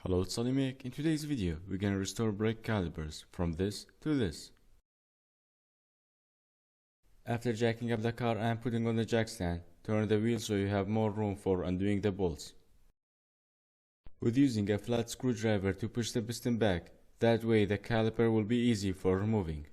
Hello, it's AliMECH. In today's video, we're gonna restore brake calipers from this to this. After jacking up the car and putting on the jack stand, turn the wheel so you have more room for undoing the bolts. With using a flat screwdriver to push the piston back, that way the caliper will be easy for removing.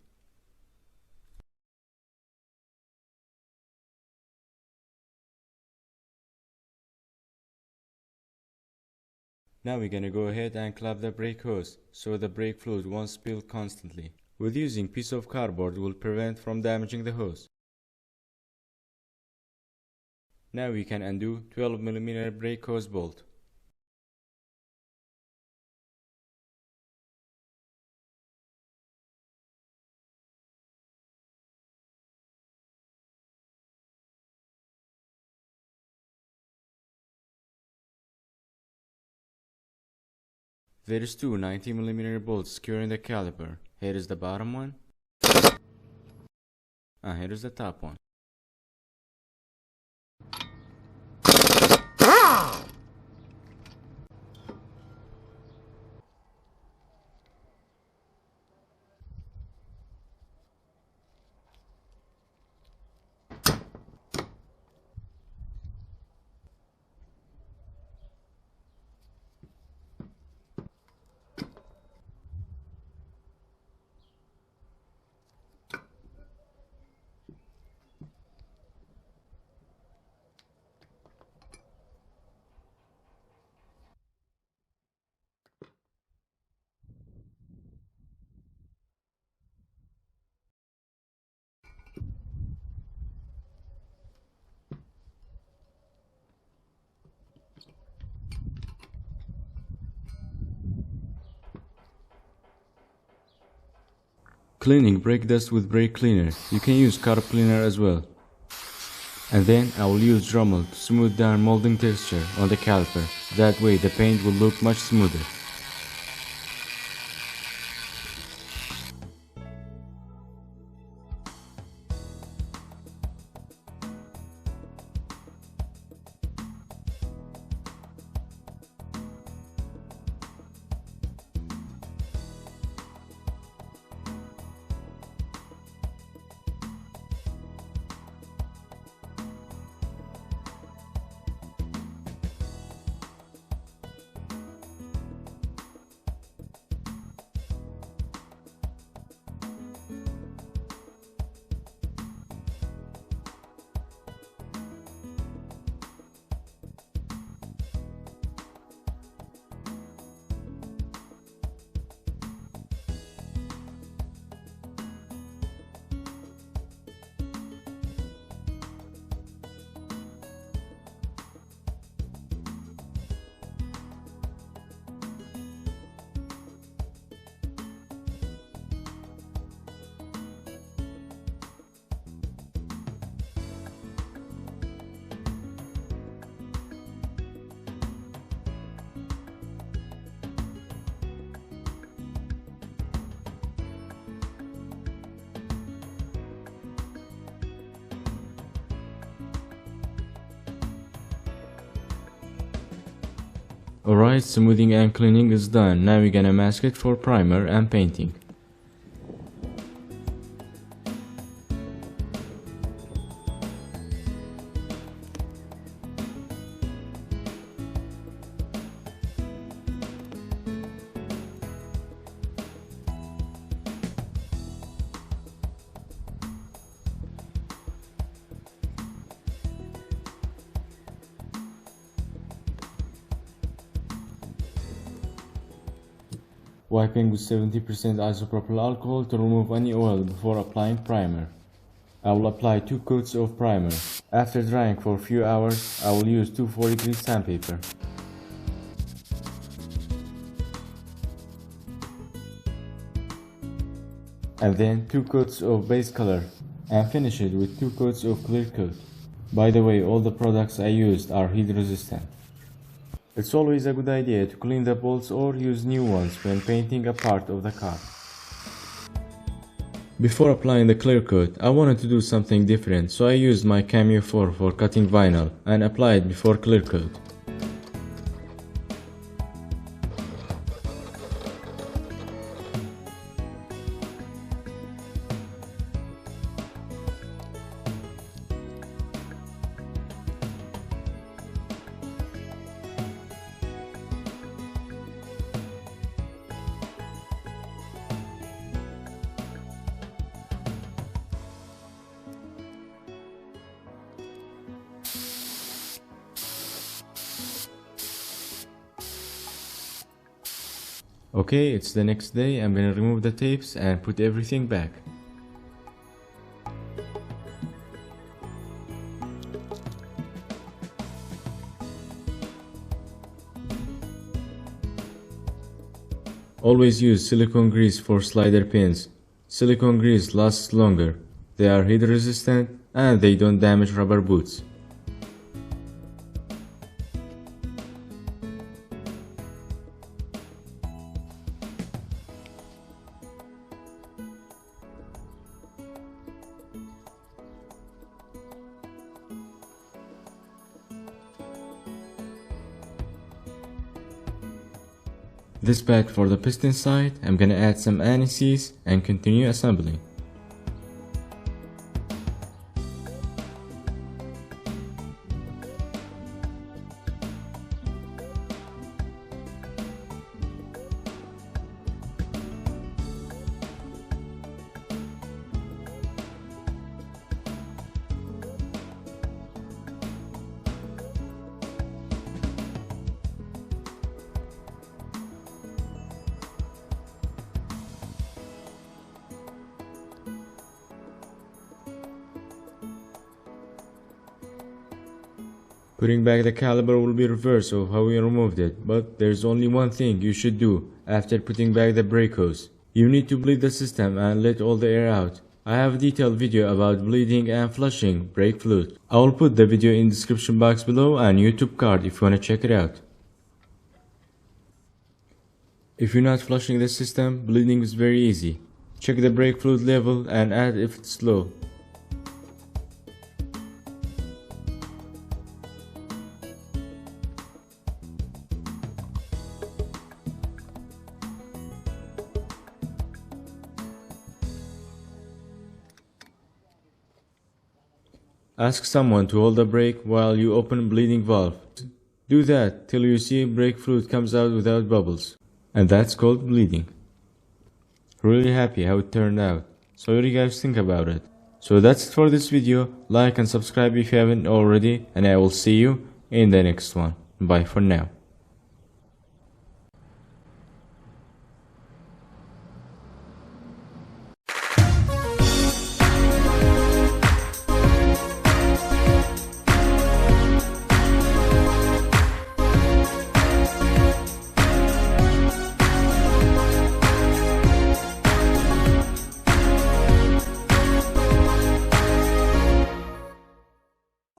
Now we're gonna go ahead and clamp the brake hose so the brake fluid won't spill constantly. With using piece of cardboard will prevent from damaging the hose. Now we can undo 12mm brake hose bolt. There is two 90mm bolts securing the caliper. Here is the bottom one. Here is the top one. Cleaning brake dust with brake cleaner. You can use carb cleaner as well. And then I will use dremel to smooth down molding texture on the caliper. That way the paint will look much smoother. Alright, smoothing and cleaning is done. Now we're gonna mask it for primer and painting. Wiping with 70% isopropyl alcohol to remove any oil before applying primer. I will apply 2 coats of primer. After drying for a few hours, I will use 240 grit sandpaper. And then 2 coats of base color and finish it with 2 coats of clear coat. By the way, all the products I used are heat resistant. It's always a good idea to clean the bolts or use new ones when painting a part of the car. Before applying the clear coat, I wanted to do something different, so I used my Cameo 4 for cutting vinyl and applied before clear coat. Okay, it's the next day. I'm gonna remove the tapes and put everything back. Always use silicone grease for slider pins. Silicone grease lasts longer. They are heat resistant and they don't damage rubber boots. This back for the piston side, I'm gonna add some anti-seize and continue assembling. Putting back the caliper will be reverse of how we removed it, but there's only one thing you should do after putting back the brake hose. You need to bleed the system and let all the air out. I have a detailed video about bleeding and flushing brake fluid. I will put the video in the description box below and YouTube card if you wanna check it out. If you're not flushing the system, bleeding is very easy. Check the brake fluid level and add if it's low. Ask someone to hold the brake while you open bleeding valve. Do that till you see brake fluid comes out without bubbles. And that's called bleeding. Really happy how it turned out. So what do you guys think about it? So that's it for this video. Like and subscribe if you haven't already, and I will see you in the next one. Bye for now.